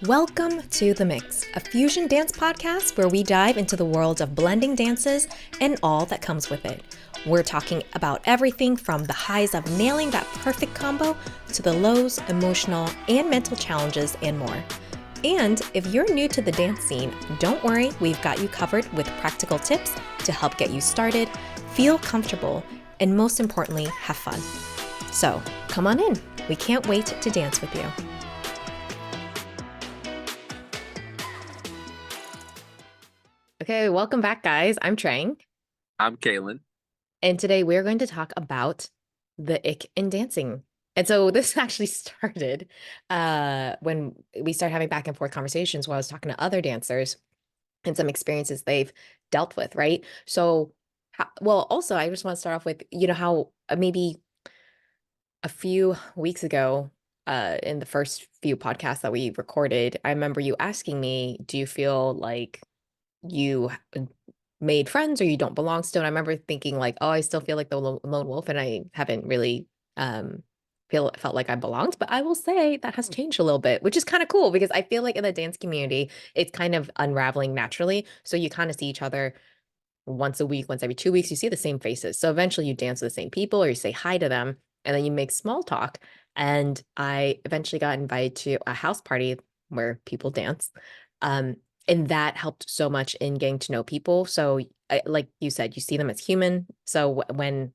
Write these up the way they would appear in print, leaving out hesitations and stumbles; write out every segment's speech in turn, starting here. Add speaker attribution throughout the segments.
Speaker 1: Welcome to The Mix, a fusion dance podcast where we dive into the world of blending dances and all that comes with it. We're talking about everything from the highs of nailing that perfect combo to the lows, emotional, and mental challenges and more. And if you're new to the dance scene, don't worry, we've got you covered with practical tips to help get you started, feel comfortable, and most importantly, have fun. So come on in. We can't wait to dance with you. Okay, welcome back, guys. I'm Trang.
Speaker 2: I'm Kaylin.
Speaker 1: And today we're going to talk about the ick in dancing. And so this actually started when we started having back and forth conversations while I was talking to other dancers and some experiences they've dealt with, right? So, also, I just want to start off with, how maybe a few weeks ago, in the first few podcasts that we recorded, I remember you asking me, do you feel like you made friends or you don't belong still? And I remember thinking like, oh, I still feel like the lone wolf and I haven't really felt like I belonged. But I will say that has changed a little bit, which is kind of cool because I feel like in the dance community, it's kind of unraveling naturally. So you kind of see each other once a week, once every 2 weeks, you see the same faces. So eventually you dance with the same people or you say hi to them and then you make small talk. And I eventually got invited to a house party where people dance. Um, and that helped so much in getting to know people. So like you said, you see them as human. So when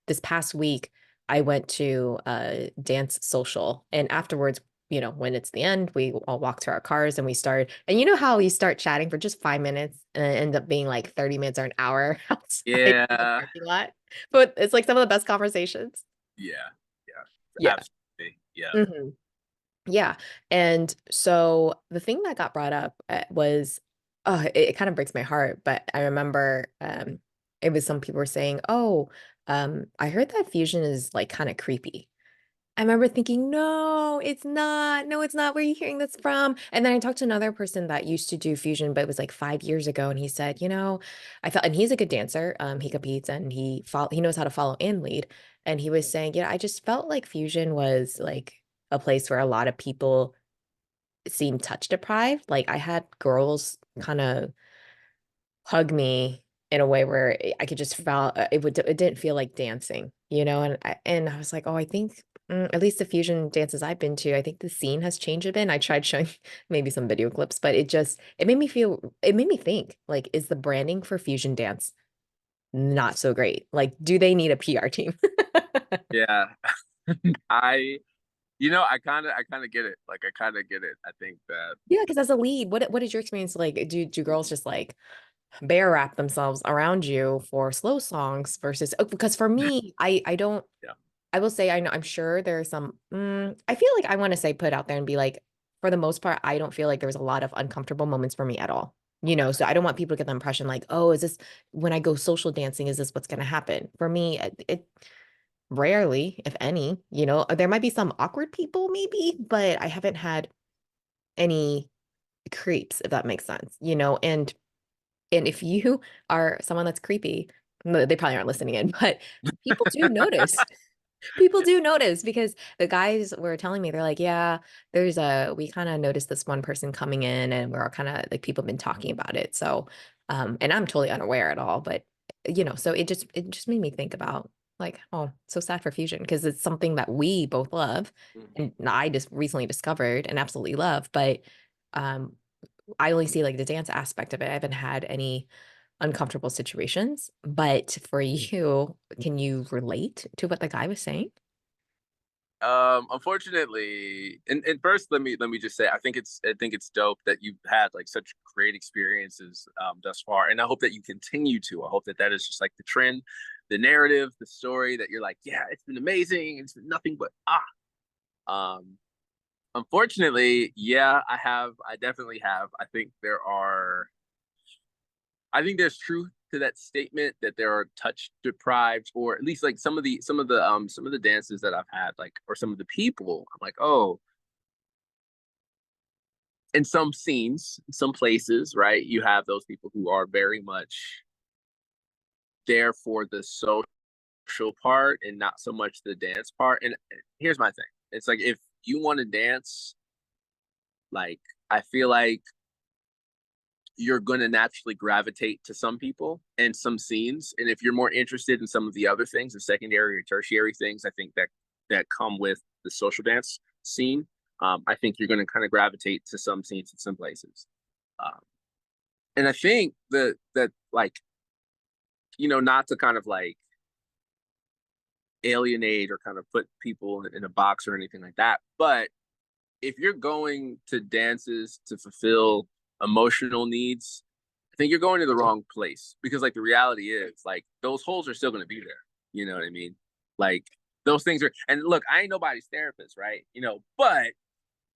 Speaker 1: this past week, I went to a dance social and afterwards, when it's the end, we all walk to our cars and we start, and you know how you start chatting for just 5 minutes and it ends up being like 30 minutes or an hour outside in the
Speaker 2: Yeah,
Speaker 1: parking lot. But it's like some of the best conversations.
Speaker 2: yeah, yeah,
Speaker 1: Yeah.
Speaker 2: absolutely. Yeah.
Speaker 1: Mhm. Yeah. And so the thing that got brought up was, oh, it kind of breaks my heart. But I remember it was some people were saying, oh, I heard that fusion is like kind of creepy. I remember thinking, no, it's not. No, it's not. Where are you hearing this from? And then I talked to another person that used to do fusion, but it was like 5 years ago. And he said, I felt, and he's a good dancer. He competes and he knows how to follow and lead. And he was saying, I just felt like fusion was like a place where a lot of people seemed touch deprived. Like I had girls kind of hug me in a way where I could just feel it didn't feel like dancing, and I was like, oh, I think at least the fusion dances I've been to, I think the scene has changed a bit. And I tried showing maybe some video clips, but it made me think like, is the branding for fusion dance not so great? Like, do they need a PR team?
Speaker 2: Yeah. I, I kind of get it. Like, I kind of get it. I think that,
Speaker 1: Yeah, because as a lead, what is your experience like? Do girls just like bear wrap themselves around you for slow songs versus because for me, I don't
Speaker 2: yeah,
Speaker 1: I will say I'm sure there are some I feel like I want to say put out there and be like, for the most part, I don't feel like there was a lot of uncomfortable moments for me at all. So I don't want people to get the impression like, oh, is this when I go social dancing, is this what's gonna happen? For me, it rarely, if any, there might be some awkward people maybe, but I haven't had any creeps, if that makes sense, and if you are someone that's creepy, no, they probably aren't listening in, but people do notice. People do notice because the guys were telling me, they're like, yeah, we kind of noticed this one person coming in and we're all kind of like, people have been talking about it. So, and I'm totally unaware at all, but so it just made me think about like, oh, so sad for fusion because it's something that we both love
Speaker 2: Mhm.
Speaker 1: and I just recently discovered and absolutely love, but um, I only see like the dance aspect of it. I haven't had any uncomfortable situations, but for you, can you relate to what the guy was saying?
Speaker 2: Unfortunately, and first, let me just say, I think it's dope that you've had like such great experiences thus far, and I hope that you continue to. I hope that that is just like the trend, the narrative, the story that you're like, yeah, it's been amazing. It's been nothing but ah. Um, Unfortunately, yeah, I definitely have. I think there's truth to that statement that there are touch deprived, or at least like some of the dances that I've had, like, or some of the people. I'm like, oh, in some scenes, in some places, right? You have those people who are very much there for the social part and not so much the dance part. And here's my thing: it's like if you want to dance, Like, I feel like you're going to naturally gravitate to some people and some scenes. And if you're more interested in some of the other things, the secondary or tertiary things, I think that come with the social dance scene, I think you're going to kind of gravitate to some scenes in some places. Um, and I think that like, not to kind of like alienate or kind of put people in a box or anything like that, but if you're going to dances to fulfill emotional needs, I think you're going to the wrong place, because like the reality is like those holes are still going to be there. You know what I mean? Like those things are, and look, I ain't nobody's therapist, right? But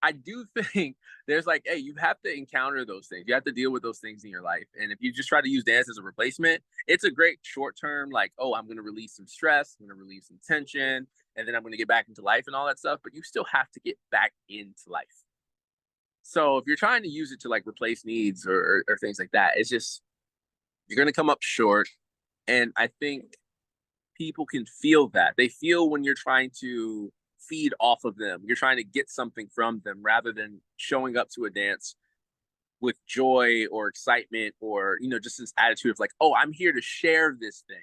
Speaker 2: I do think there's like, hey, you have to encounter those things. You have to deal with those things in your life. And if you just try to use dance as a replacement, it's a great short term, like, oh, I'm going to release some stress, I'm going to release some tension, and then I'm going to get back into life and all that stuff. But you still have to get back into life. So if you're trying to use it to like replace needs or things like that, it's just, you're going to come up short. And I think people can feel that. They feel when you're trying to feed off of them. You're trying to get something from them rather than showing up to a dance with joy or excitement or, just this attitude of like, oh, I'm here to share this thing.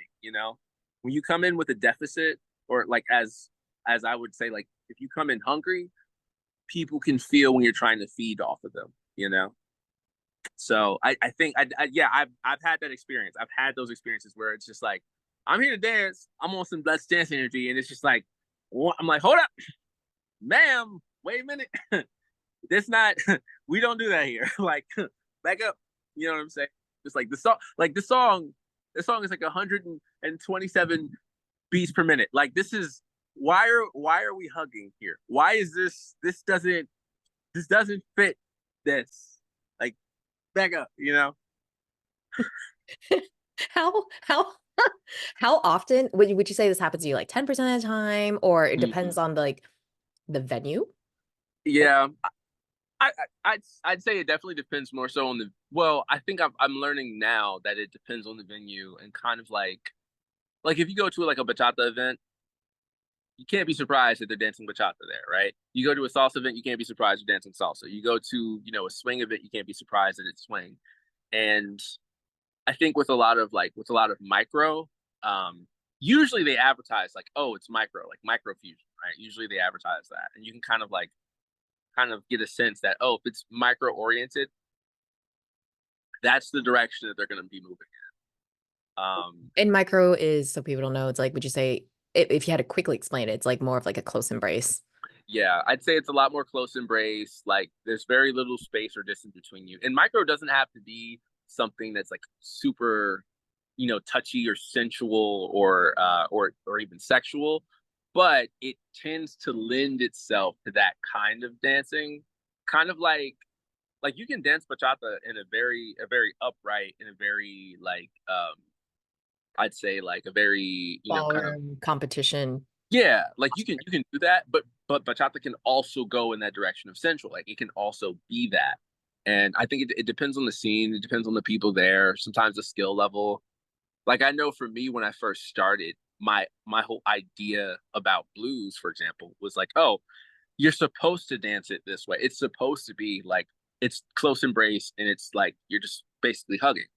Speaker 2: When you come in with a deficit, or like as I would say, like if you come in hungry, people can feel when you're trying to feed off of them. So I think yeah, I've had that experience. I've had those experiences where it's just like, I'm here to dance. I'm on some Let's Dance energy, and it's just like, I'm like, hold up, ma'am, wait a minute. This not we don't do that here. Like, back up. You know what I'm saying? Just like the song is like 127 beats per minute. Like, this is why are we hugging here? Why is this doesn't fit this? Like, back up.
Speaker 1: How how often would you say this happens to you, like 10% of the time, or it
Speaker 2: Mhm.
Speaker 1: depends on the venue?
Speaker 2: Yeah, I'd say it definitely depends more so on the. Well, I think I'm learning now that it depends on the venue, and kind of like if you go to like a bachata event, you can't be surprised that they're dancing bachata there, right? You go to a salsa event, you can't be surprised they're dancing salsa. You go to a swing event, you can't be surprised that it's swing. And I think with a lot of micro, um, usually they advertise like, oh, it's micro, like micro fusion, right? Usually they advertise that, and you can kind of get a sense that, oh, if it's micro oriented, that's the direction that they're going to be moving.
Speaker 1: And micro is, so people don't know, it's like, would you say, if you had to quickly explain it, it's like more of like a close embrace.
Speaker 2: Yeah, I'd say it's a lot more close embrace. Like, there's very little space or distance between you. And micro doesn't have to be something that's like super, touchy or sensual or even sexual, but it tends to lend itself to that kind of dancing, kind of like you can dance bachata in a very upright, in a very like I'd say like a very kind of.
Speaker 1: Ballroom competition.
Speaker 2: Yeah, like you can do that, but bachata can also go in that direction of sensual. Like, it can also be that. And I think it depends on the scene, it depends on the people there, sometimes the skill level. Like, I know for me, when I first started, my whole idea about blues, for example, was like, oh, you're supposed to dance it this way. It's supposed to be like, it's close embrace, and it's like you're just basically hugging.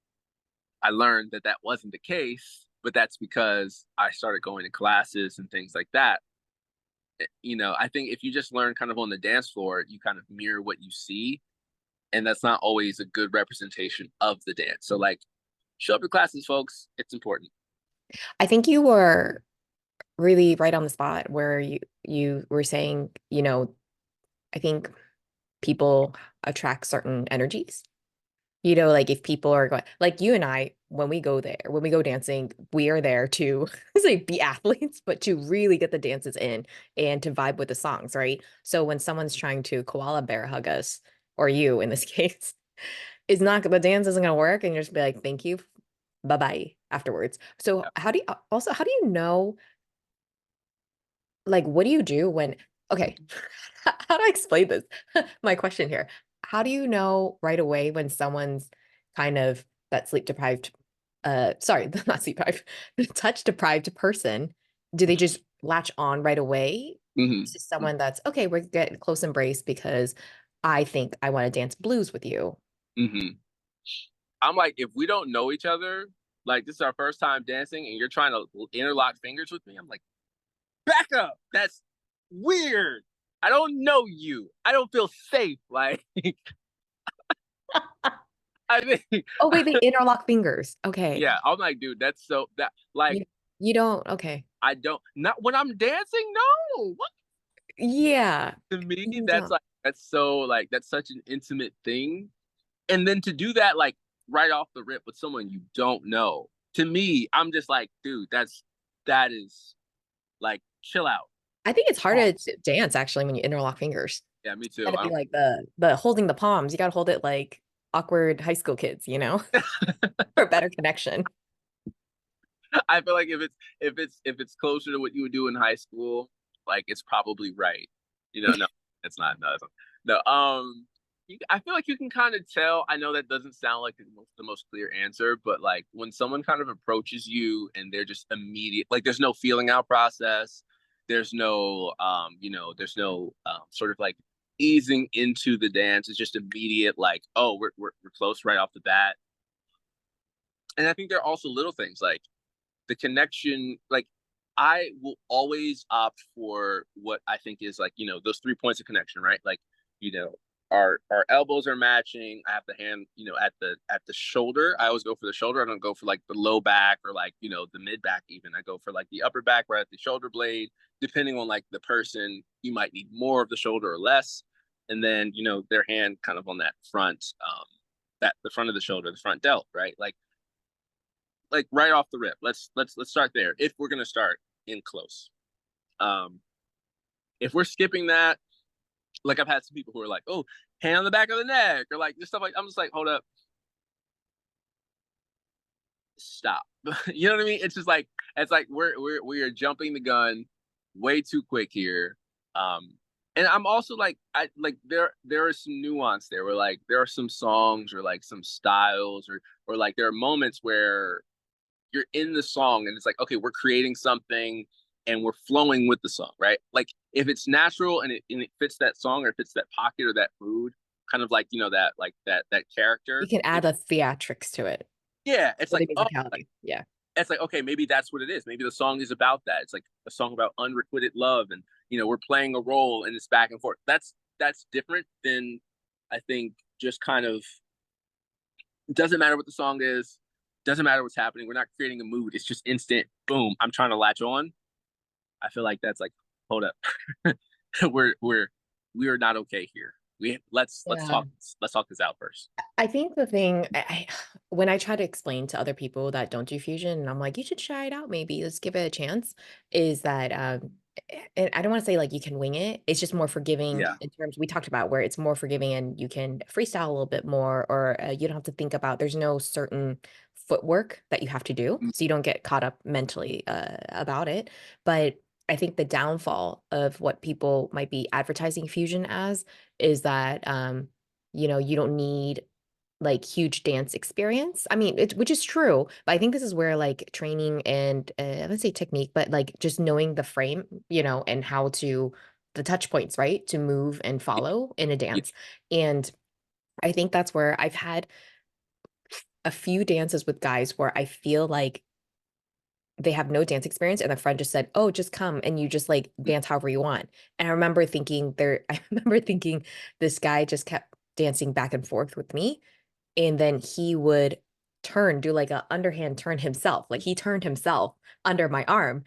Speaker 2: I learned that that wasn't the case, but that's because I started going to classes and things like that. I think if you just learn kind of on the dance floor, you kind of mirror what you see, and that's not always a good representation of the dance. So, like, show up to classes, folks. It's important.
Speaker 1: I think you were really right on the spot where you were saying, I think people attract certain energies. Like if people are going, like you and I, when we go there, when we go dancing, we are there to say be athletes, but to really get the dances in and to vibe with the songs, right? So when someone's trying to koala bear hug us, or you in this case, it's not, the dance isn't gonna work, and you're just be like, thank you, bye bye afterwards. So
Speaker 2: Yeah.
Speaker 1: how do you know, like, what do you do when, okay, how do I explain this? My question here. How do you know right away when someone's kind of that sleep deprived, sorry, not sleep deprived, the touch deprived person? Do they just latch on right away
Speaker 2: Hmm.
Speaker 1: to someone that's okay, we're getting close embrace because I think I want to dance blues with you.
Speaker 2: Hmm. I'm like, if we don't know each other, like this is our first time dancing, and you're trying to interlock fingers with me, I'm like, back up. That's weird. I don't know you. I don't feel safe. Like, I think,
Speaker 1: Oh, wait, they interlock fingers. Okay.
Speaker 2: yeah, I'm like, dude, that's so that like
Speaker 1: You you don't, okay.
Speaker 2: I don't not when I'm dancing. No, what
Speaker 1: Yeah,
Speaker 2: to me
Speaker 1: you
Speaker 2: that's
Speaker 1: don't.
Speaker 2: like that's so like that's such an intimate thing, and then to do that like right off the rip with someone you don't know. To me, I'm just like, dude, that is like chill out.
Speaker 1: I think it's harder
Speaker 2: Pause.
Speaker 1: to dance actually when you interlock fingers.
Speaker 2: Yeah, me too.
Speaker 1: Gotta
Speaker 2: I
Speaker 1: be
Speaker 2: don't.
Speaker 1: like the holding the palms. You gotta hold it like awkward high school kids, you know, for better connection.
Speaker 2: I feel like if it's closer to what you would do in high school, like it's probably right. No, it's not. No, it's not. No. I feel like you can kind of tell. I know that doesn't sound like the most clear answer, but like when someone kind of approaches you and they're just immediate, like there's no feeling out process. There's no sort of like easing into the dance. It's just immediate, like, oh, we're close right off the bat. And I think there are also little things like the connection. Like I will always opt for what I think is like, those 3 points of connection, right? Like, you know, our elbows are matching. I have the hand, at the shoulder. I always go for the shoulder. I don't go for like the low back or like, the mid back even. I go for like the upper back right at the shoulder blade. Depending on like the person, you might need more of the shoulder or less. And then, their hand kind of on that front, that the front of the shoulder, the front delt, right? Like right off the rip. Let's start there. If we're gonna start in close, um, if we're skipping that, like I've had some people who are like, "Oh, hand on the back of the neck," or like just stuff like. I'm just like, hold up, stop. You know what I mean? It's like we are jumping the gun way too quick here. Um, and I'm also like, there is some nuance there where like there are some songs or like some styles or like there are moments where you're in the song and it's like, okay, we're creating something and we're flowing with the song, right? Like if it's natural and it fits that song or it fits that pocket or that mood, kind of like, that like that
Speaker 1: You
Speaker 2: character.
Speaker 1: can add a theatrics to it
Speaker 2: Yeah, it's
Speaker 1: for
Speaker 2: like,
Speaker 1: the
Speaker 2: oh, like
Speaker 1: musicality. Yeah.
Speaker 2: it's like, okay, maybe that's what it is. Maybe the song is about that. It's like a song about unrequited love and we're playing a role and it's back and forth. That's different than I think just kind of doesn't matter what the song is, doesn't matter what's happening. We're not creating a mood. It's just instant boom. I'm trying to latch on. I feel like that's like, hold up. We are not okay here.
Speaker 1: Yeah.
Speaker 2: Let's talk this out first.
Speaker 1: I think the thing when I try to explain to other people that don't do fusion, and I'm like, you should try it out, maybe let's give it a chance, is that and I don't want to say like you can wing it. It's just more forgiving
Speaker 2: Yeah.
Speaker 1: in terms we talked about where it's more forgiving and you can freestyle a little bit more, or you don't have to think about. There's no certain footwork that you have to do, so you don't get caught up mentally about it. But I think the downfall of what people might be advertising fusion as is that you don't need like huge dance experience. I mean, which is true, but I think this is where like training and I would say technique, but like just knowing the frame, and how to the touch points, right, to move and follow in a
Speaker 2: Yeah.
Speaker 1: dance. And I think that's where I've had a few dances with guys where I feel like they have no dance experience and their friend just said, "Oh, just come and you just like dance however you want." And I remember thinking I remember thinking this guy just kept dancing back and forth with me, and then he would do like a underhand turn himself. Like he turned himself under my arm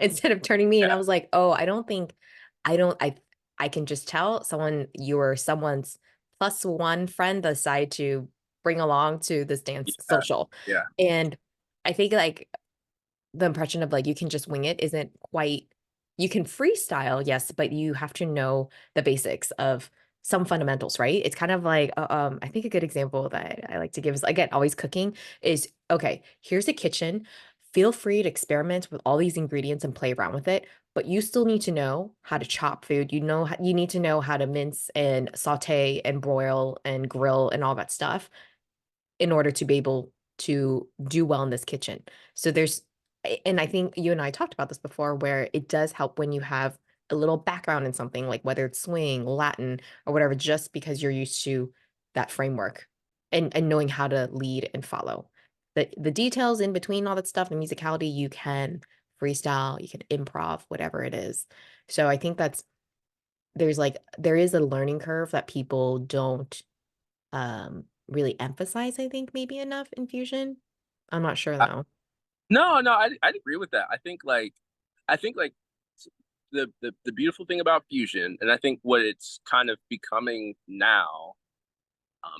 Speaker 1: instead of turning me. And I was like, oh, I don't, I can just tell you're someone's plus one friend decide to bring along to this dance
Speaker 2: Yeah.
Speaker 1: social.
Speaker 2: Yeah.
Speaker 1: And I think like the impression of like you can just wing it isn't quite you can freestyle, yes, but you have to know the basics of some fundamentals, right? It's kind of like I think a good example that I like to give is again always cooking is okay, here's a kitchen. Feel free to experiment with all these ingredients and play around with it, but you still need to know how to chop food. You need to know how to mince and saute and broil and grill and all that stuff in order to be able to do well in this kitchen. So and I think you and I talked about this before, where it does help when you have a little background in something, like whether it's swing, Latin, or whatever, just because you're used to that framework and knowing how to lead and follow. The details in between all that stuff, the musicality, you can freestyle, you can improv, whatever it is. So I think there is a learning curve that people don't really emphasize, I think, maybe enough in fusion. I'm not sure though.
Speaker 2: No, no, I'd agree with that. I think like the beautiful thing about fusion, and I think what it's kind of becoming now,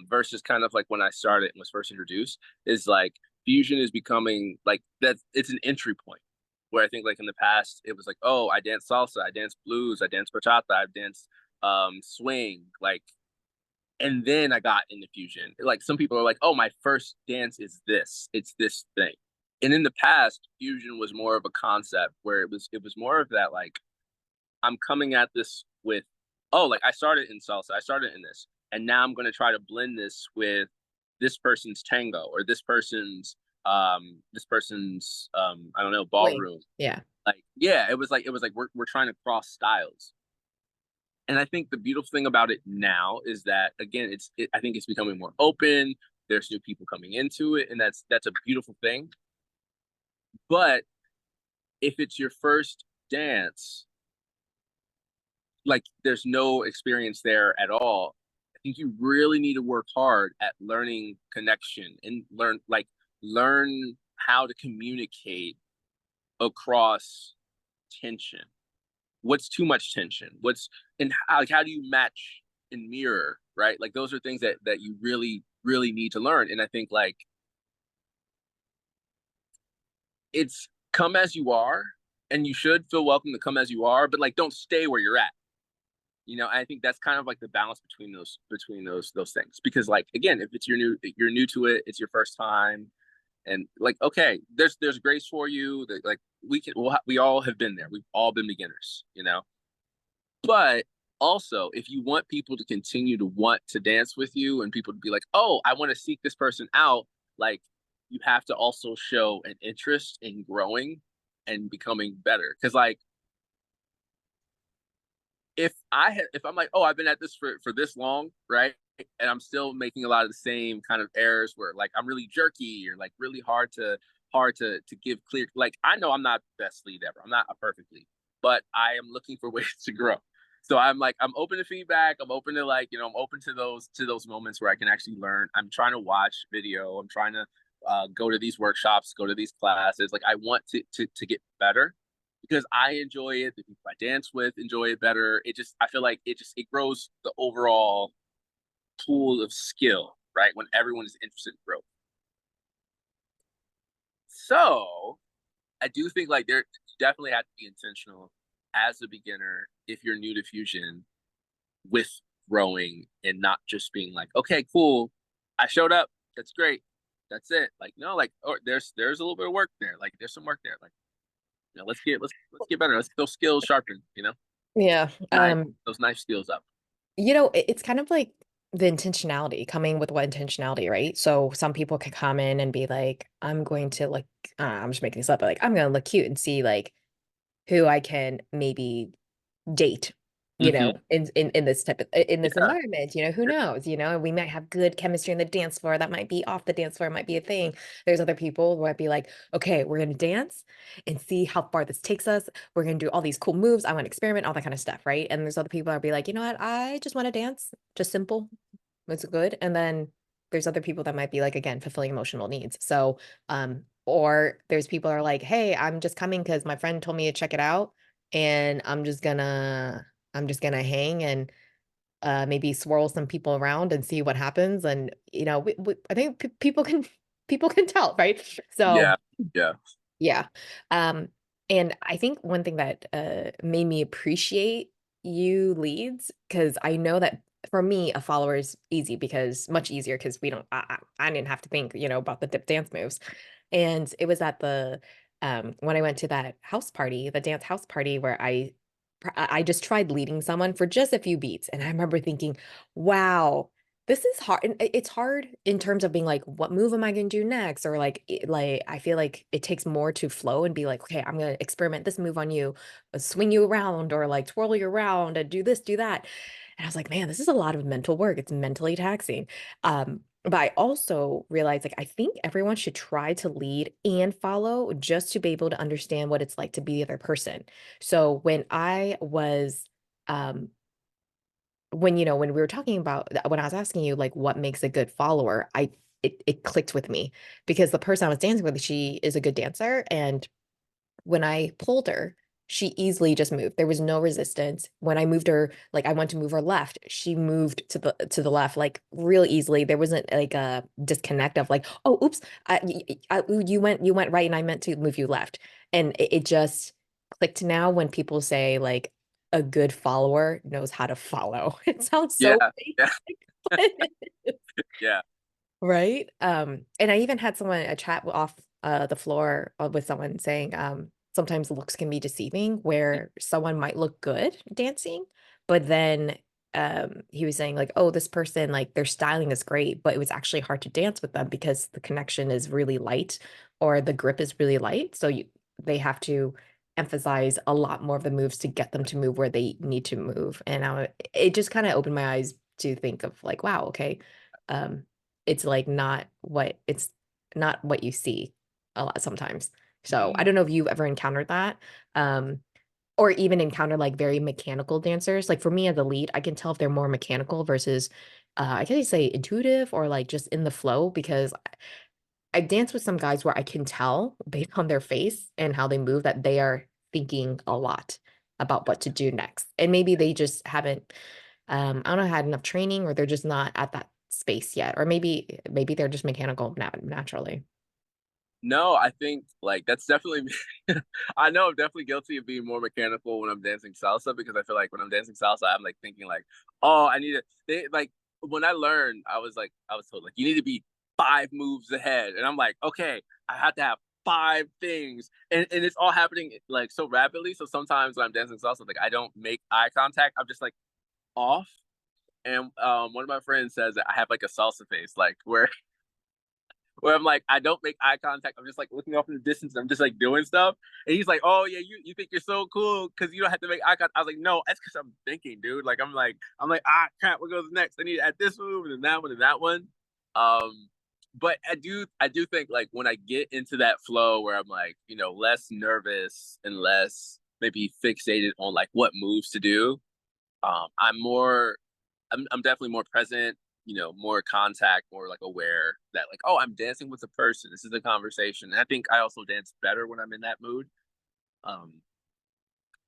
Speaker 2: versus kind of like when I started and was first introduced, is like fusion is becoming like that. It's an entry point where I think like in the past it was like, oh, I dance salsa, I dance blues, I dance bachata, I dance swing, like, and then I got into fusion. Like some people are like, oh, my first dance is this. It's this thing. And in the past, fusion was more of a concept where it was more of that like I'm coming at this with, oh, like I started in salsa, I started in this, and now I'm going to try to blend this with this person's tango or this person's I don't know,
Speaker 1: Wait.
Speaker 2: ballroom.
Speaker 1: Yeah.
Speaker 2: Like yeah, it was like we're trying to cross styles. And I think the beautiful thing about it now is that again, I think it's becoming more open. There's new people coming into it, and that's a beautiful thing. But if it's your first dance, like there's no experience there at all, I think you really need to work hard at learning connection and learn how to communicate across tension. What's too much tension? And how do you match and mirror, right? Like those are things that you really need to learn. And I think like it's come as you are, and you should feel welcome to come as you are, but like don't stay where you're at. I think that's kind of like the balance between those things. Because like again, if you're new to it, it's your first time, and like okay, there's grace for you. That like we all have been there. We've all been beginners. But also, if you want people to continue to want to dance with you and people to be like, oh, I want to seek this person out, like you have to also show an interest in growing and becoming better. Because like if I'm like, oh, I've been at this for this long, right? And I'm still making a lot of the same kind of errors where like I'm really jerky or like really hard to give clear, like I know I'm not the best lead ever. I'm not a perfect lead, but I am looking for ways to grow. So I'm like I'm open to feedback. I'm open to like, I'm open to those moments where I can actually learn. I'm trying to watch video. I'm trying to go to these workshops, go to these classes. Like I want to get better because I enjoy it. The people I dance with enjoy it better. I feel like it grows the overall pool of skill, right? When everyone is interested in growth. So I do think like there you definitely have to be intentional as a beginner if you're new to fusion with growing and not just being like, okay, cool, I showed up, that's great, that's it. Like no, like there's a little bit of work there. Like there's some work there. Like let's get better. Let's get those skills sharpened.
Speaker 1: Yeah.
Speaker 2: Knife those knife skills up.
Speaker 1: It's kind of like the intentionality, coming with what intentionality, right? So some people can come in and be like, I'm going to look, I'm just making this up, but like, I'm going to look cute and see like who I can maybe date,
Speaker 2: Hmm.
Speaker 1: in this in this
Speaker 2: Yeah.
Speaker 1: environment, who knows, we might have good chemistry on the dance floor. That might be off the dance floor, might be a thing. There's other people who might be like, okay, we're gonna dance and see how far this takes us. We're gonna do all these cool moves. I want to experiment, all that kind of stuff, right? And there's other people that'll be like, you know what, I just want to dance, just simple. It's good. And then there's other people that might be like, again, fulfilling emotional needs. So, or there's people that are like, hey, I'm just coming because my friend told me to check it out, and I'm just gonna hang and maybe swirl some people around and see what happens. And I think people can people can tell, right? So
Speaker 2: Yeah. Yeah.
Speaker 1: yeah. Um, and I think one thing that made me appreciate you leads, because I know that for me, a follower is easy, because much easier, because we don't, I didn't have to think, about the dip dance moves. And it was at when I went to that house party, the dance house party, where I just tried leading someone for just a few beats. And I remember thinking, wow, This is hard. And it's hard in terms of being like, what move am I going to do next? Or like, like I feel like it takes more to flow and be like, okay, I'm going to experiment this move on you, swing you around, or like twirl you around and do this, do that. And I was like, man, this is a lot of mental work. It's mentally taxing. But I also realized like I think everyone should try to lead and follow just to be able to understand what it's like to be the other person. So when I was um when when we were talking about when I was asking you like what makes a good follower, it clicked with me because the person I was dancing with, she is a good dancer, and when I pulled her, she easily just moved. There was no resistance. When I moved her, like I went to move her left, she moved to the left like real easily. There wasn't like a disconnect of like, oh, oops, you went right and I meant to move you left. And it just clicked now when people say like a good follower knows how to follow. It sounds
Speaker 2: Yeah,
Speaker 1: so
Speaker 2: yeah,
Speaker 1: basic, but
Speaker 2: yeah.
Speaker 1: right? And I even had someone a chat off the floor with someone saying sometimes looks can be deceiving where someone might look good dancing, but then he was saying like, oh, this person like their styling is great, but it was actually hard to dance with them because the connection is really light or the grip is really light. So they have to emphasize a lot more of the moves to get them to move where they need to move. And it just kind of opened my eyes to think of like, wow, okay. Um, it's like it's not what you see a lot sometimes. So I
Speaker 2: Mm.
Speaker 1: don't know if you've ever encountered that. Um, or even encountered like very mechanical dancers. Like for me as a lead, I can tell if they're more mechanical versus I can say intuitive or like just in the flow because I dance with some guys where I can tell based on their face and how they move that they are thinking a lot about what to do next. And maybe they just haven't I don't know, had enough training or they're just not at that space yet. Or maybe they're just mechanical naturally.
Speaker 2: No, I think like that's definitely me. I know I'm definitely guilty of being more mechanical when I'm dancing salsa because I feel like when I'm dancing salsa, I'm like thinking like, oh, I need to. They like when I learned, I was told like you need to be 5 moves ahead, and I'm like, okay, I have to have 5 things, and it's all happening like so rapidly. So sometimes when I'm dancing salsa, like I don't make eye contact. I'm just like off, and one of my friends says that I have like a salsa face, like where I'm like, I don't make eye contact. I'm just like looking off in the distance. I'm just like doing stuff. And he's like, oh yeah, you think you're so cool because you don't have to make eye contact. I was like, no, that's because I'm thinking, dude. Like I'm like, ah, crap, what goes next? I need to add this move and then that one and that one. But I do think like when I get into that flow where I'm like, less nervous and less maybe fixated on like what moves to do, I'm more I'm definitely more present, more contact, more like aware that like, oh, I'm dancing with a person. This is a conversation. And I think I also dance better when I'm in that mood. Um,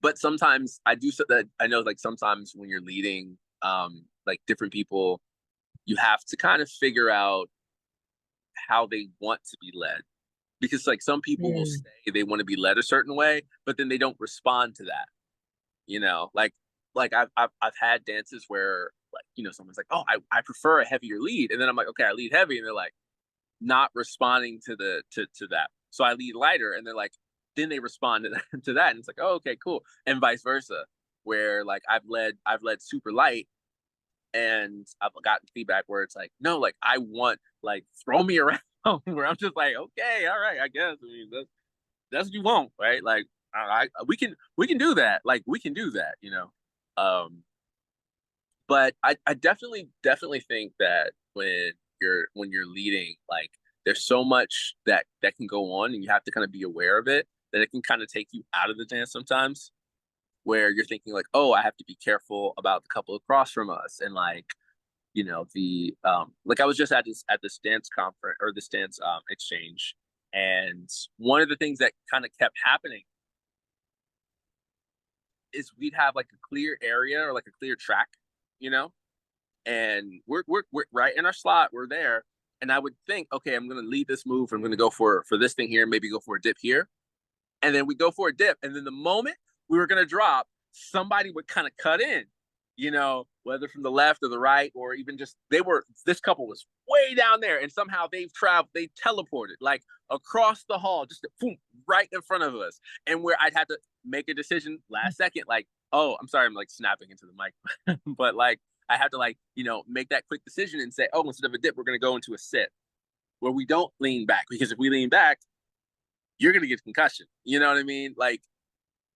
Speaker 2: but sometimes I do so that I know like sometimes when you're leading like different people, you have to kind of figure out how they want to be led. Because like some people will
Speaker 1: Mm.
Speaker 2: say they want to be led a certain way, but then they don't respond to that. Like I've had dances where like someone's like, oh, I prefer a heavier lead, and then I'm like, okay, I lead heavy, and they're like not responding to that, so I lead lighter, and they're like, then they respond to that, and it's like, oh, okay, cool, and vice versa, where like I've led super light, and I've gotten feedback where it's like, no, like I want like throw me around, where I'm just like, okay, all right, I guess, I mean that's what you want, right? Like we can do that. Like we can do that, Um, but I definitely think that when you're leading, like there's so much that can go on, and you have to kind of be aware of it. That it can kind of take you out of the dance sometimes, where you're thinking like, oh, I have to be careful about the couple across from us, and like the like I was just at this dance conference or this dance exchange, and one of the things that kind of kept happening is we'd have like a clear area or like a clear track, you know, and we're right in our slot. We're there, and I would think, okay, I'm gonna lead this move. I'm gonna go for this thing here, maybe go for a dip here, and then we go for a dip, and then the moment we were gonna drop, somebody would kind of cut in, whether from the left or the right, or even just this couple was way down there, and somehow they teleported like across the hall, just boom, right in front of us, and where I'd have to make a decision last second, like, oh, I'm sorry, I'm like snapping into the mic, but like I have to like, make that quick decision and say, oh, instead of a dip, we're going to go into a sit where we don't lean back, because if we lean back, you're going to get concussion. You know what I mean? Like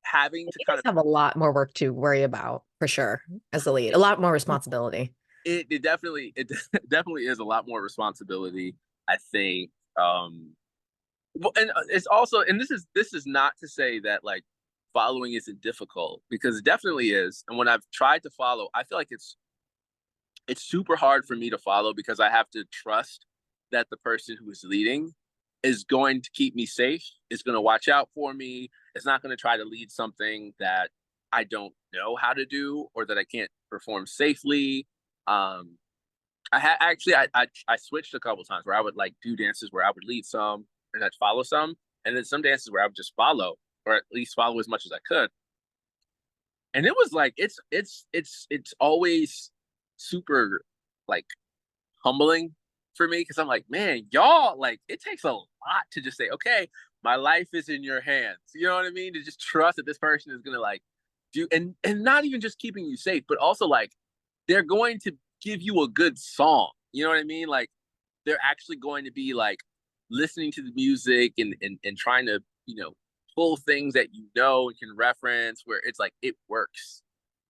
Speaker 2: having to
Speaker 1: You
Speaker 2: kind
Speaker 1: guys
Speaker 2: of
Speaker 1: have a lot more work to worry about for sure as the lead, a lot more responsibility.
Speaker 2: it definitely definitely is a lot more responsibility, I think. Well, and it's also, and this is not to say that like following isn't difficult, because it definitely is. And when I've tried to follow, I feel like it's super hard for me to follow, because I have to trust that the person who is leading is going to keep me safe, is going to watch out for me, is not going to try to lead something that I don't know how to do or that I can't perform safely. Um, I switched a couple times where I would like do dances where I would lead some and I'd follow some, and then some dances where I would just follow, or at least follow as much as I could. And it was like it's always super like humbling for me, because I'm like, man, y'all, like it takes a lot to just say, okay, my life is in your hands. You know what I mean? To just trust that this person is gonna like do, and not even just keeping you safe, but also like they're going to give you a good song. You know what I mean? Like they're actually going to be like listening to the music and trying to, pull things that and can reference, where it's like it works.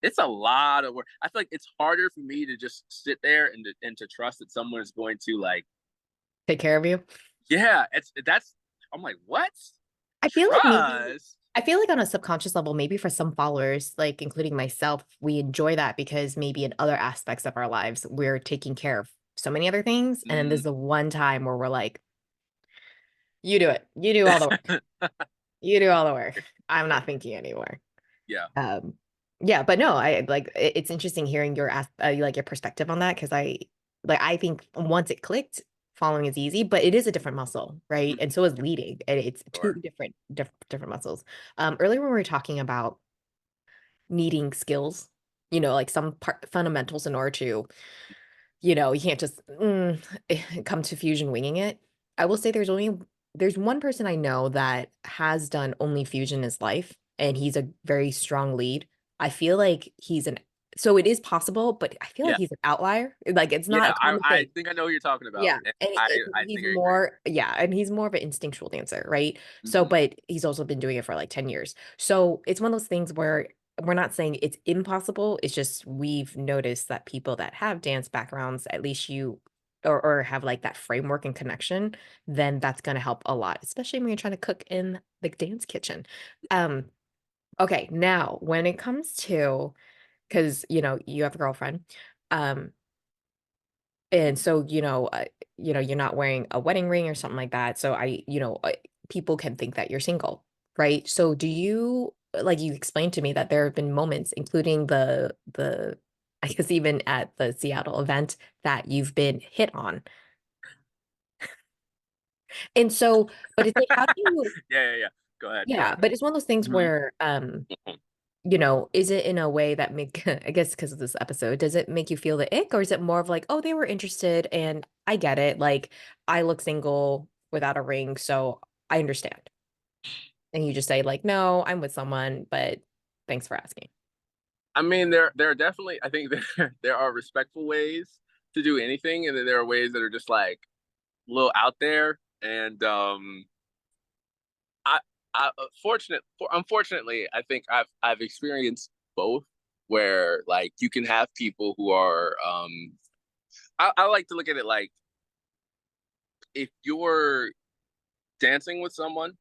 Speaker 2: It's a lot of work. I feel like it's harder for me to just sit there and to trust that someone is going to like,
Speaker 1: Take care of you.
Speaker 2: yeah, that's I'm like, what?
Speaker 1: I feel like maybe
Speaker 2: Trust?
Speaker 1: I feel like on a subconscious level, maybe for some followers, like including myself, we enjoy that because maybe in other aspects of our lives, we're taking care of so many other things. And then
Speaker 2: Mm.
Speaker 1: there's the one time where we're like, you do it. You do all the work. You do all the work. I'm not thinking anymore.
Speaker 2: Yeah.
Speaker 1: Um, yeah, but no, I like it's interesting hearing like your perspective on that because I think once it clicked, following is easy, but it is a different muscle, right?
Speaker 2: Mm.
Speaker 1: And so is leading, and it's two
Speaker 2: Sure.
Speaker 1: different muscles. Earlier when we were talking about needing skills, like some fundamentals in order to, you can't just come to fusion winging it. I will say there's one person I know that has done only fusion in his life, and he's a very strong lead. I feel like so it is possible, but I feel like
Speaker 2: Yeah.
Speaker 1: he's an outlier. Like it's
Speaker 2: Yeah.
Speaker 1: not a
Speaker 2: I
Speaker 1: common
Speaker 2: I
Speaker 1: thing.
Speaker 2: think I know what you're talking about,
Speaker 1: Yeah,
Speaker 2: and
Speaker 1: and
Speaker 2: I
Speaker 1: he's
Speaker 2: think I agree.
Speaker 1: more, yeah, and he's more of an instinctual dancer, right? So,
Speaker 2: Hmm.
Speaker 1: but he's also been doing it for like 10 years. So it's one of those things where we're not saying it's impossible. It's just we've noticed that people that have dance backgrounds, at least or have like that framework and connection, then that's going to help a lot, especially when you're trying to cook in the dance kitchen. Um, okay, now when it comes to, because you have a girlfriend, um, and so, you're not wearing a wedding ring or something like that. So people can think that you're single, right? So do you, like you explained to me that there have been moments, including I guess even at the Seattle event, that you've been hit on. And so, but it's like, how do you,
Speaker 2: Yeah, yeah, yeah. Go ahead. Go
Speaker 1: yeah,
Speaker 2: ahead.
Speaker 1: but it's one of those things
Speaker 2: Hmm.
Speaker 1: where, is it in a way that I guess because of this episode, does it make you feel the ick, or is it more of like, oh, they were interested and I get it. Like I look single without a ring, so I understand. And you just say like, no, I'm with someone, but thanks for asking.
Speaker 2: I mean, there are definitely, I think there are respectful ways to do anything, and then there are ways that are just like a little out there. And I unfortunately, I think I've experienced both, where like you can have people who are I like to look at it like, if you're dancing with someone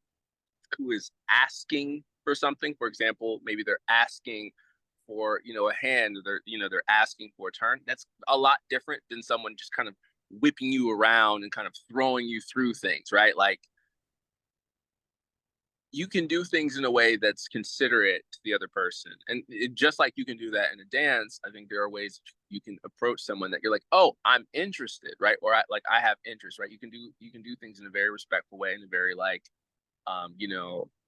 Speaker 2: who is asking for something, for example, maybe they're asking for, a hand, or they're asking for a turn. That's a lot different than someone just kind of whipping you around and kind of throwing you through things, right? Like you can do things in a way that's considerate to the other person, and just like you can do that in a dance, I think there are ways you can approach someone that you're like, oh, I'm interested, right? Or I have interest, right? You can do things in a very respectful way, in a very like,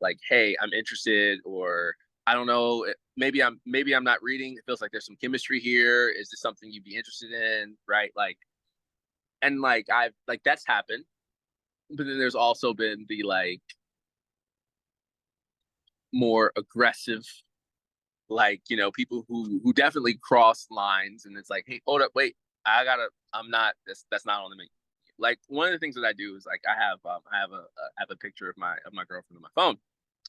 Speaker 2: like, hey, I'm interested, or I don't know, maybe I'm not reading. It feels like there's some chemistry here. Is this something you'd be interested in, right? Like, and like I've like that's happened, but then there's also been the like more aggressive like, you know, people who definitely cross lines, and it's like, hey, hold up, wait, I'm not, that's not on the menu. Like one of the things that I do is like I have a picture of my girlfriend on my phone.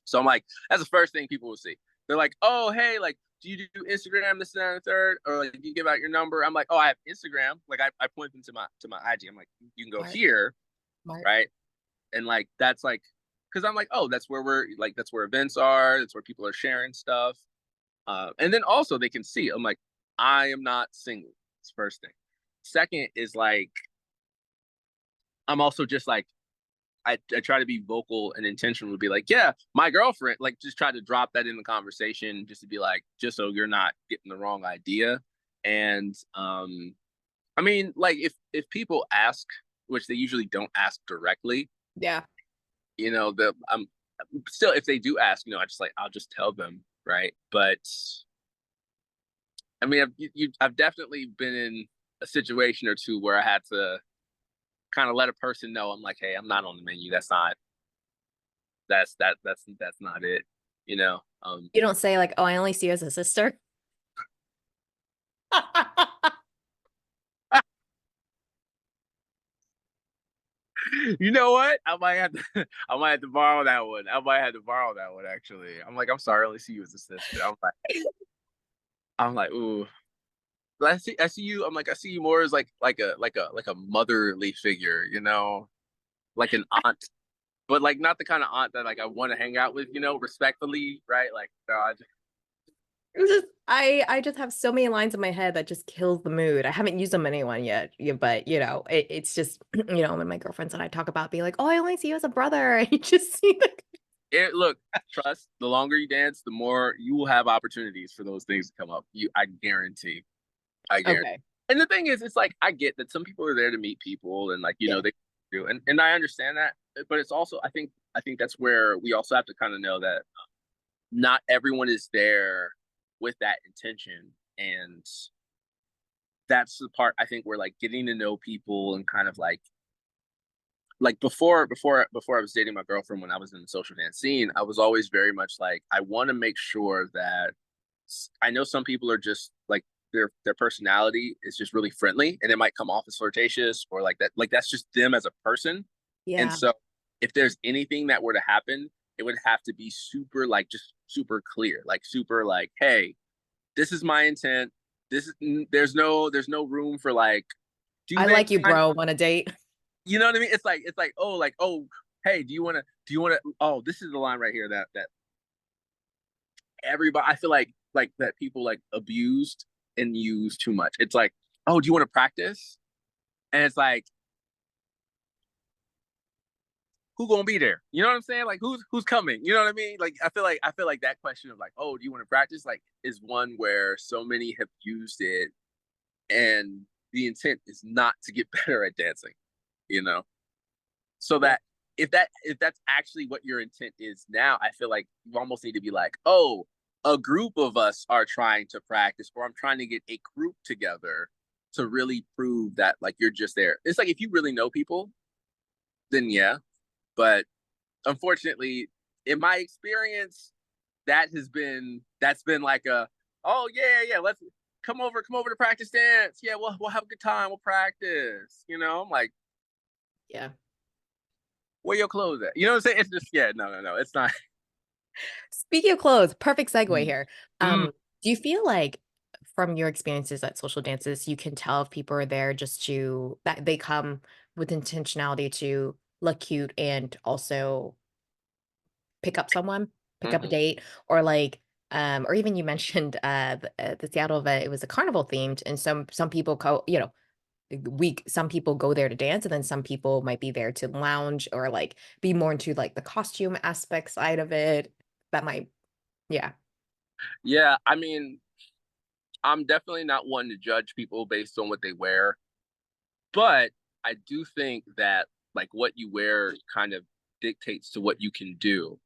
Speaker 2: So I'm like, that's the first thing people will see. They're like, oh, hey, like, do you do Instagram, this and that and the third? Or like, do you give out your number? I'm like, oh, I have Instagram. Like I point them to my IG. I'm like, you can go
Speaker 1: Smart,
Speaker 2: here,
Speaker 1: smart.
Speaker 2: right? And like that's like, because I'm like, oh, that's where we're like, that's where events are, that's where people are sharing stuff. And then also they can see, I'm like, I am not single. It's first thing. Second is like, I'm also just like, I try to be vocal and intentional to be like, yeah, my girlfriend, like just try to drop that in the conversation just to be like, just so you're not getting the wrong idea. And I mean, like if people ask, which they usually don't ask directly,
Speaker 1: Yeah.
Speaker 2: you know, the I'm still if they do ask, you know, I just like I'll just tell them, right? But I mean, I've definitely been in a situation or two where I had to kind of let a person know I'm like, hey, I'm not on the menu. That's not it, you know.
Speaker 1: You don't say like, oh, I only see you as a sister.
Speaker 2: You know what? I might have to I might have to borrow that one. I might have to borrow that one actually. I'm like, I'm sorry, I only see you as a sister. I'm like, ooh. But I see you. I'm like, I see you more as like a motherly figure, you know, like an aunt, but like not the kind of aunt that like I want to hang out with, you know, respectfully, right? Like, no,
Speaker 1: I just have so many lines in my head that just kills the mood. I haven't used them on anyone yet, yeah, but you know, it's just when my girlfriends and I talk about being like, oh, I only see you as a brother, and you just see the
Speaker 2: look, trust. The longer you dance, the more you will have opportunities for those things to come up. I guarantee. I guarantee.
Speaker 1: okay,
Speaker 2: And the thing is, it's like I get that some people are there to meet people, and like you know
Speaker 1: yeah,
Speaker 2: they do, and I understand that. But it's also I think that's where we also have to kind of know that not everyone is there with that intention, and that's the part I think we're like getting to know people and kind of like before I was dating my girlfriend when I was in the social dance scene, I was always very much like I want to make sure that I know some people are just like their personality is just really friendly and it might come off as flirtatious or like that like that's just them as a person. And
Speaker 1: yeah.
Speaker 2: so if there's anything that were to happen, it would have to be super like just super clear, like super like, hey, this is my intent. This is there's no room for like do
Speaker 1: I
Speaker 2: they
Speaker 1: like you, bro. Want a date?
Speaker 2: you know what I mean? It's like oh hey do you want to oh this is the line right here that everybody I feel like that people like abused and used too much. It's like oh do you want to practice? And it's like who gonna be there? You know what I'm saying? Like who's coming? You know what I mean? Like I feel like that question of like oh do you want to practice like is one where so many have used it and the intent is not to get better at dancing. You know so
Speaker 1: Yeah.
Speaker 2: that if that's actually what your intent is now, I feel like you almost need to be like, oh, a group of us are trying to practice, or I'm trying to get a group together to really prove that like you're just there. It's like if you really know people, then yeah. But unfortunately, in my experience, that's been like a oh yeah, let's come over to practice dance. Yeah, we'll have a good time. We'll practice. You know, I'm like,
Speaker 1: Yeah.
Speaker 2: where your clothes at? You know what I'm saying? It's just yeah, no, it's not.
Speaker 1: Speaking of clothes, perfect segue
Speaker 2: Mm.
Speaker 1: here.
Speaker 2: Mm.
Speaker 1: Do you feel like from your experiences at social dances, you can tell if people are there just to that they come with intentionality to look cute and also pick up someone, pick up a
Speaker 2: Mhm.
Speaker 1: date, or like, or even you mentioned the Seattle event, it was a carnival themed, and some people some people go there to dance, and then some people might be there to lounge or like be more into like the costume aspect side of it. That might, yeah.
Speaker 2: Yeah, I mean, I'm definitely not one to judge people based on what they wear, but I do think that like what you wear kind of dictates to what you can do.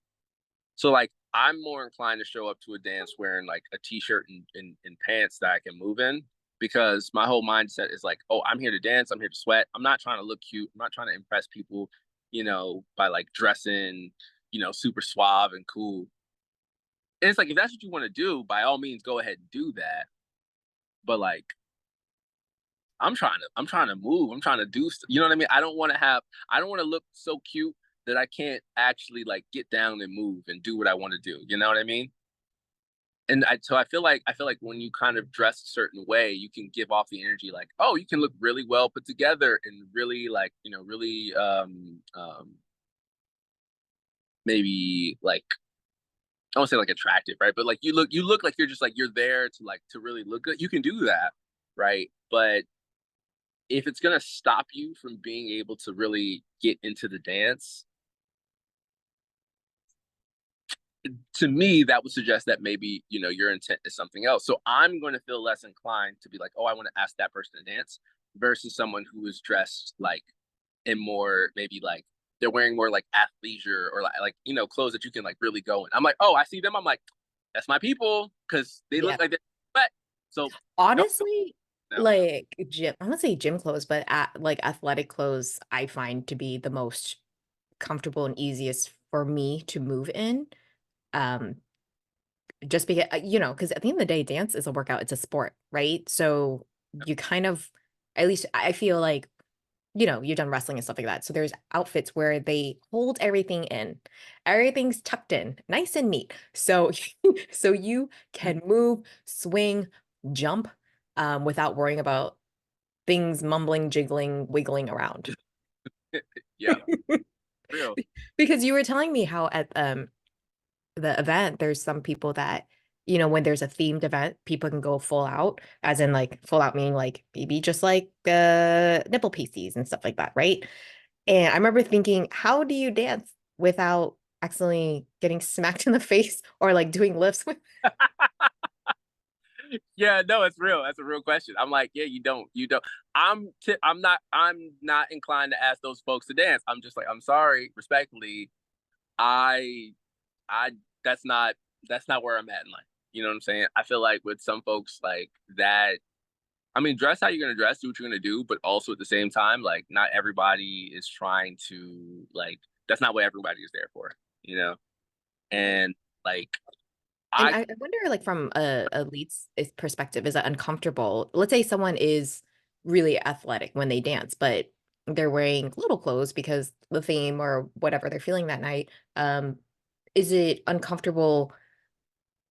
Speaker 2: So like I'm more inclined to show up to a dance wearing like a t-shirt and pants that I can move in because my whole mindset is like, oh, I'm here to dance, I'm here to sweat. I'm not trying to look cute. I'm not trying to impress people, you know, by like dressing, you know, super suave and cool. And it's like if that's what you want to do, by all means, go ahead and do that. But like, I'm trying to move. I'm trying to do, you know what I mean? I don't want to look so cute that I can't actually like get down and move and do what I want to do. You know what I mean? And so I feel like when you kind of dress a certain way, you can give off the energy like, oh, you can look really well put together and really like, really maybe like I won't say like attractive, right? But like you look like you're just like you're there to like to really look good. You can do that, right? But if it's gonna stop you from being able to really get into the dance, to me, that would suggest that maybe, your intent is something else. So I'm going to feel less inclined to be like, oh, I want to ask that person to dance versus someone who is dressed like in more, maybe like they're wearing more like athleisure or like, clothes that you can like really go in. I'm like, oh, I see them. I'm like, that's my people because they
Speaker 1: Yeah.
Speaker 2: look like they're wet. So no,
Speaker 1: Honestly,
Speaker 2: no.
Speaker 1: like gym, I'm gonna say gym clothes, but like athletic clothes, I find to be the most comfortable and easiest for me to move in. Um, just because, because at the end of the day, dance is a workout, it's a sport, right? So you kind of, at least I feel like, you've done wrestling and stuff like that. So there's outfits where they hold everything in. Everything's tucked in, nice and neat. So so you can move, swing, jump, without worrying about things mumbling, jiggling, wiggling around.
Speaker 2: Yeah, real.
Speaker 1: Because you were telling me how at the event, there's some people that, when there's a themed event, people can go full out, as in like full out meaning like maybe just like nipple pasties and stuff like that, right? And I remember thinking, how do you dance without accidentally getting smacked in the face or like doing lifts with?
Speaker 2: Yeah, no, it's real. That's a real question. I'm like, yeah, you don't. I'm not inclined to ask those folks to dance. I'm just like, I'm sorry, respectfully. I, I, that's not where I'm at in life. You know what I'm saying? I feel like with some folks like that, I mean, dress how you're gonna dress, do what you're gonna do, but also at the same time, like, not everybody is trying to like. That's not what everybody is there for, you know. And like,
Speaker 1: And
Speaker 2: I
Speaker 1: I wonder, like, from a lead's perspective, is that uncomfortable? Let's say someone is really athletic when they dance, but they're wearing little clothes because the theme or whatever they're feeling that night. Is it uncomfortable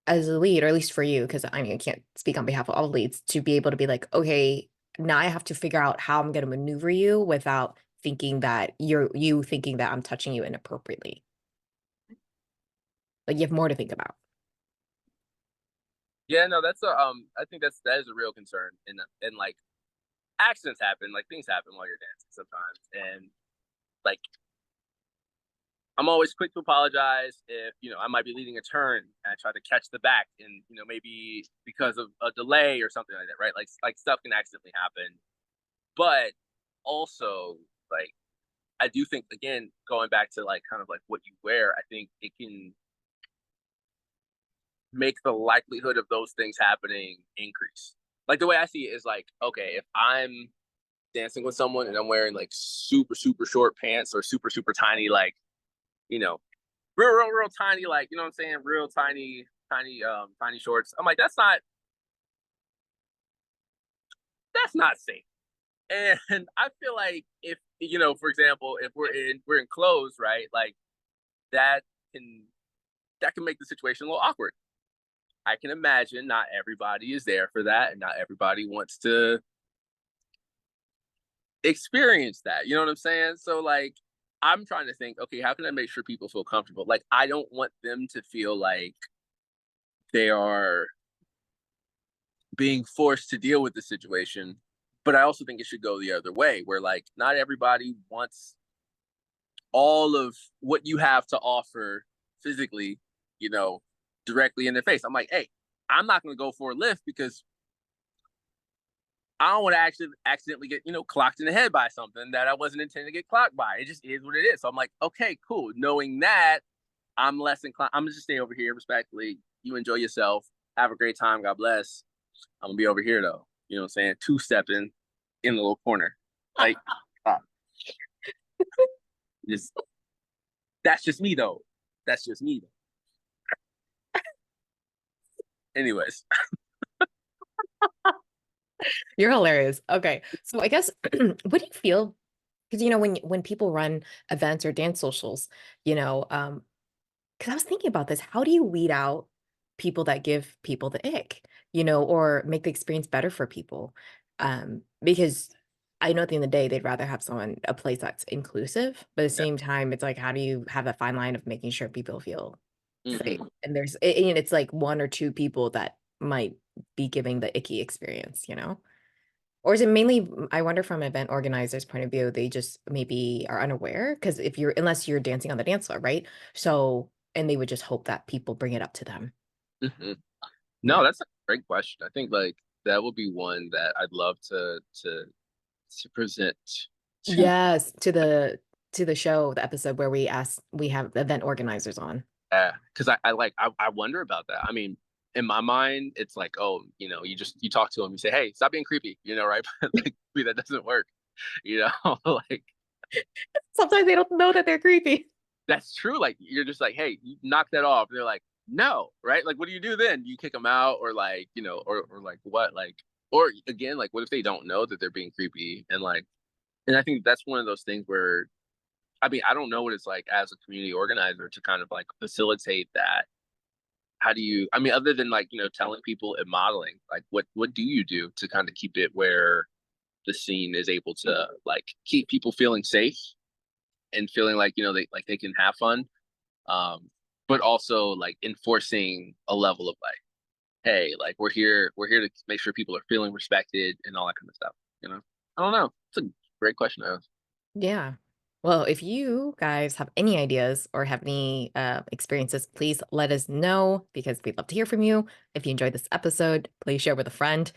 Speaker 1: as a lead, or at least for you? Because I mean, I can't speak on behalf of all leads to be able to be like, okay, now I have to figure out how I'm going to maneuver you without thinking that you thinking that I'm touching you inappropriately. Like you have more to think about.
Speaker 2: yeah, no, I think that is a real concern, and like accidents happen, like things happen while you're dancing sometimes, and like I'm always quick to apologize if I might be leading a turn and I try to catch the back, and maybe because of a delay or something like that, right? Like stuff can accidentally happen, but also like I do think again going back to like kind of like what you wear, I think it can make the likelihood of those things happening increase. Like the way I see it is like, okay, if I'm dancing with someone and I'm wearing like super super short pants or super super tiny like you know real tiny like what I'm saying, real tiny shorts. I'm like that's not safe. And I feel like if for example, if we're in clothes, right, like that can that can make the situation a little awkward. I can imagine not everybody is there for that and not everybody wants to experience that. You know what I'm saying? So like I'm trying to think, okay, how can I make sure people feel comfortable? Like I don't want them to feel like they are being forced to deal with the situation. But I also think it should go the other way, where like not everybody wants all of what you have to offer physically, you know, directly in their face. I'm like, hey, I'm not going to go for a lift because I don't want to actually accidentally get, clocked in the head by something that I wasn't intending to get clocked by. It just is what it is. So I'm like, okay, cool. Knowing that, I'm less inclined. I'm just stay over here respectfully. You enjoy yourself. Have a great time. God bless. I'm gonna be over here though. You know what I'm saying? Two stepping in the little corner. Like, uh, just that's just me though. That's just me though. Anyways.
Speaker 1: You're hilarious. Okay. So I guess what do you feel? Because when people run events or dance socials, you know, because I was thinking about this, how do you weed out people that give people the ick, or make the experience better for people? Because I know at the end of the day, they'd rather have a place that's inclusive, but at the
Speaker 2: Yeah.
Speaker 1: same time, it's like, how do you have that fine line of making sure people feel safe?
Speaker 2: Hmm.
Speaker 1: And it's like one or two people that might be giving the icky experience. Or is it mainly, I wonder from an event organizer's point of view, they just maybe are unaware? Because unless you're dancing on the dance floor, right? So, and they would just hope that people bring it up to them.
Speaker 2: Hmm.
Speaker 1: Yeah.
Speaker 2: No, that's a great question. I think like that would be one that I'd love to present to.
Speaker 1: Yes, to the show, the episode where we have the event organizers on.
Speaker 2: Yeah, because I wonder about that. I mean, in my mind, it's like, oh, you talk to them, you say, hey, stop being creepy, right? But like that doesn't work, you know, like
Speaker 1: Sometimes they don't know that they're creepy.
Speaker 2: that's true. Like you're just like, hey, you knock that off. And they're like, no, right? Like, what do you do then? You kick them out, or like, or like what? Like, or again, like, what if they don't know that they're being creepy? And I think that's one of those things where, I mean, I don't know what it's like as a community organizer to kind of like facilitate that. How do you, I mean, other than like, telling people and modeling, like what do you do to kind of keep it where the scene is able to like keep people feeling safe and feeling like, they can have fun, um, but also like enforcing a level of like, hey, like we're here to make sure people are feeling respected and all that kind of stuff. I don't know. It's a great question to ask.
Speaker 1: Yeah. Well, if you guys have any ideas or have any experiences, please let us know because we'd love to hear from you. If you enjoyed this episode, please share with a friend.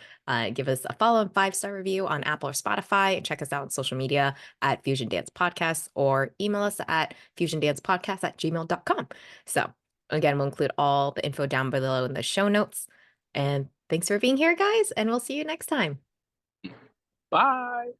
Speaker 1: Give us a follow and 5-star review on Apple or Spotify. And check us out on social media at Fusion Dance Podcast or email us at fusiondancepodcast@gmail.com. So, again, we'll include all the info down below in the show notes. And thanks for being here, guys. And we'll see you next time.
Speaker 2: Bye.